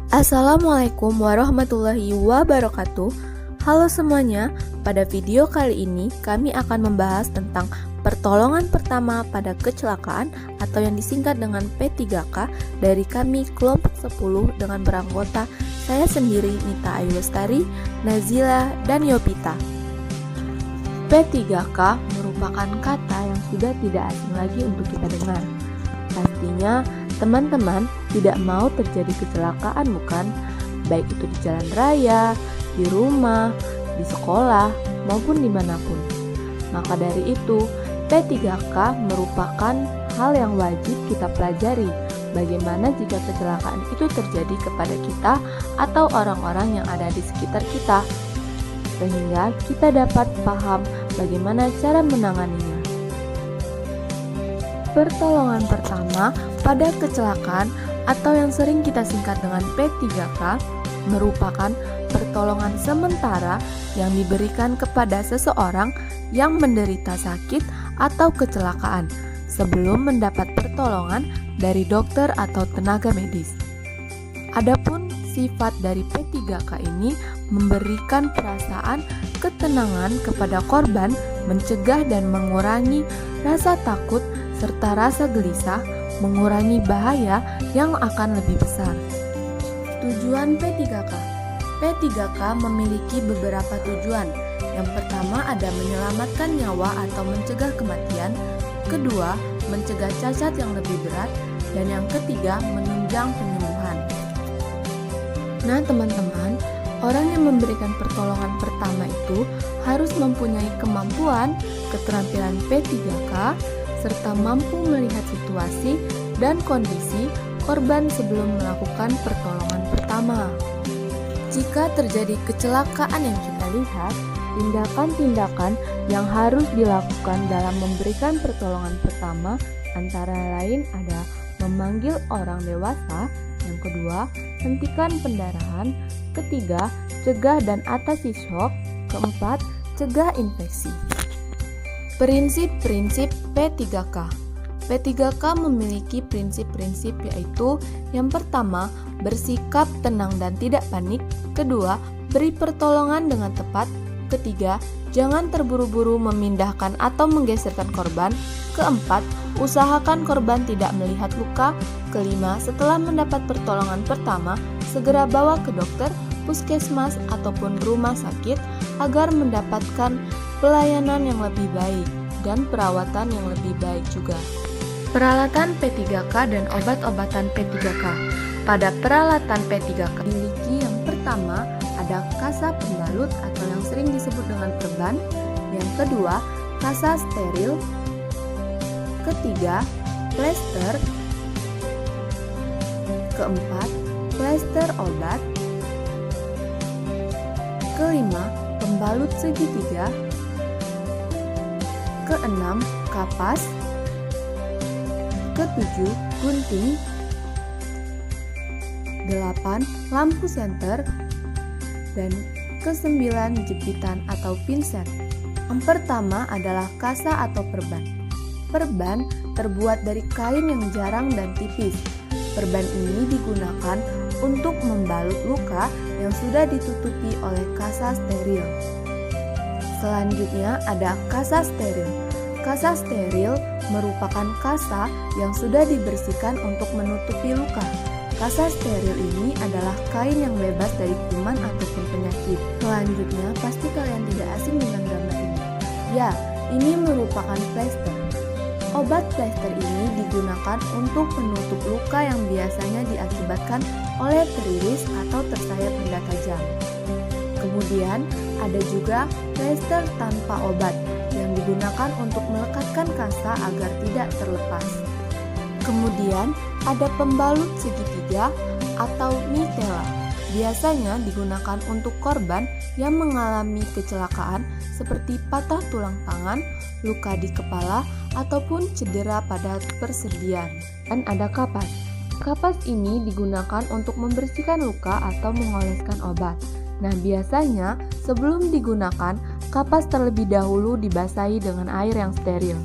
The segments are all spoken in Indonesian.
Assalamualaikum warahmatullahi wabarakatuh. Halo semuanya, pada video kali ini kami akan membahas tentang pertolongan pertama pada kecelakaan atau yang disingkat dengan P3K dari kami kelompok 10 dengan beranggota saya sendiri Nita Ayu Lestari, Nazila, dan Yopita. P3K merupakan kata yang sudah tidak asing lagi untuk kita dengar. Pastinya teman-teman tidak mau terjadi kecelakaan, bukan? Baik itu di jalan raya, di rumah, di sekolah, maupun dimanapun. Maka dari itu, P3K merupakan hal yang wajib kita pelajari. Bagaimana jika kecelakaan itu terjadi kepada kita atau orang-orang yang ada di sekitar kita, sehingga kita dapat paham bagaimana cara menanganinya. Pertolongan pertama pada kecelakaan atau yang sering kita singkat dengan P3K merupakan pertolongan sementara yang diberikan kepada seseorang yang menderita sakit atau kecelakaan sebelum mendapat pertolongan dari dokter atau tenaga medis. Adapun sifat dari P3K ini memberikan perasaan ketenangan kepada korban, mencegah dan mengurangi rasa takut serta rasa gelisah, mengurangi bahaya yang akan lebih besar. Tujuan P3K. P3K memiliki beberapa tujuan. Yang pertama ada menyelamatkan nyawa atau mencegah kematian, kedua mencegah cacat yang lebih berat, dan yang ketiga menunjang penyembuhan. Nah teman-teman, orang yang memberikan pertolongan pertama itu harus mempunyai kemampuan, keterampilan P3K, serta mampu melihat situasi dan kondisi korban sebelum melakukan pertolongan pertama. Jika terjadi kecelakaan yang kita lihat, tindakan-tindakan yang harus dilakukan dalam memberikan pertolongan pertama antara lain ada memanggil orang dewasa, yang kedua, hentikan pendarahan, ketiga, cegah dan atasi shock, keempat, cegah infeksi. Prinsip-prinsip P3K. P3K memiliki prinsip-prinsip yaitu yang pertama, bersikap tenang dan tidak panik, kedua, beri pertolongan dengan tepat, ketiga, jangan terburu-buru memindahkan atau menggeserkan korban, keempat, usahakan korban tidak melihat luka, kelima, setelah mendapat pertolongan pertama, segera bawa ke dokter, puskesmas ataupun rumah sakit agar mendapatkan pelayanan yang lebih baik dan perawatan yang lebih baik juga. Peralatan P3K dan obat-obatan P3K. Pada peralatan P3K memiliki yang pertama ada kasa pembalut atau yang sering disebut dengan perban, yang kedua kasa steril, ketiga plester, keempat plester obat, kelima pembalut segitiga, keenam kapas, ketujuh gunting, 8 lampu senter, dan ke-9 jepitan atau pinset. Yang pertama adalah kasa atau perban. Perban terbuat dari kain yang jarang dan tipis. Perban ini digunakan untuk membalut luka yang sudah ditutupi oleh kasa steril. Selanjutnya ada kasa steril. Kasa steril merupakan kasa yang sudah dibersihkan untuk menutupi luka. Kasa steril ini adalah kain yang bebas dari kuman ataupun penyakit. Selanjutnya, pasti kalian tidak asing dengan gambar ini. Ya, ini merupakan plester. Obat plester ini digunakan untuk penutup luka yang biasanya diakibatkan oleh teriris atau tersayat benda tajam. Kemudian, ada juga plester tanpa obat yang digunakan untuk melekatkan kasa agar tidak terlepas. Kemudian, ada pembalut segitiga atau mitela. Biasanya digunakan untuk korban yang mengalami kecelakaan seperti patah tulang tangan, luka di kepala, ataupun cedera pada persendian. Dan ada kapas. Kapas ini digunakan untuk membersihkan luka atau mengoleskan obat. Nah, biasanya sebelum digunakan, kapas terlebih dahulu dibasahi dengan air yang steril.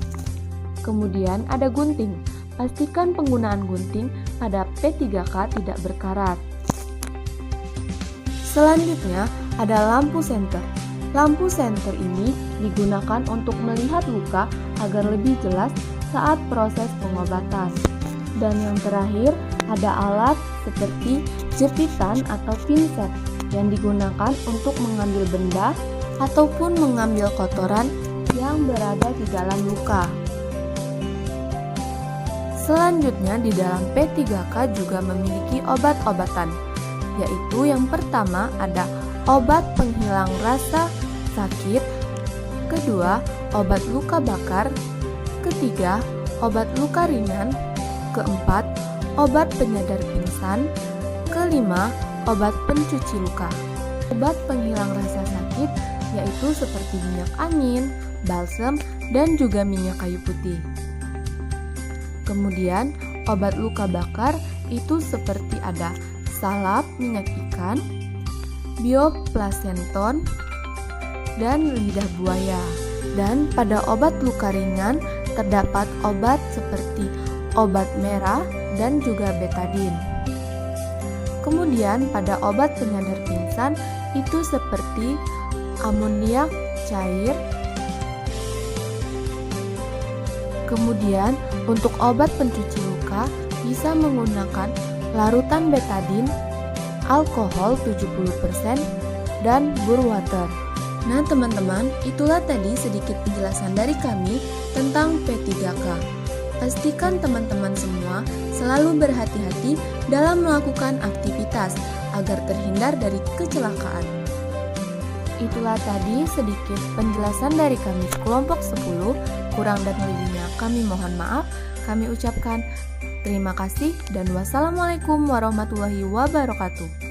Kemudian ada gunting. Pastikan penggunaan gunting pada P3K tidak berkarat. Selanjutnya ada lampu senter. Lampu senter ini digunakan untuk melihat luka agar lebih jelas saat proses pengobatan. Dan yang terakhir ada alat seperti jepitan atau pinset yang digunakan untuk mengambil benda ataupun mengambil kotoran yang berada di dalam luka. Selanjutnya di dalam P3K juga memiliki obat-obatan, yaitu yang pertama ada obat penghilang rasa sakit, kedua obat luka bakar, ketiga obat luka ringan, keempat obat penyadar pingsan, kelima obat pencuci luka. Obat penghilang rasa sakit yaitu seperti minyak angin, balsem, dan juga minyak kayu putih. Kemudian obat luka bakar itu seperti ada salap minyak ikan, bioplasenton, dan lidah buaya. Dan pada obat luka ringan terdapat obat seperti obat merah dan juga betadin. Kemudian pada obat penyadar pingsan itu seperti amoniak cair. Kemudian untuk obat pencuci luka bisa menggunakan larutan betadin, alkohol 70%, dan burwater. Nah teman-teman, itulah tadi sedikit penjelasan dari kami tentang P3K. Pastikan teman-teman semua selalu berhati-hati dalam melakukan aktivitas agar terhindar dari kecelakaan. Itulah tadi sedikit penjelasan dari kami kelompok 10, kurang dan lebihnya kami mohon maaf. Kami ucapkan terima kasih dan wassalamualaikum warahmatullahi wabarakatuh.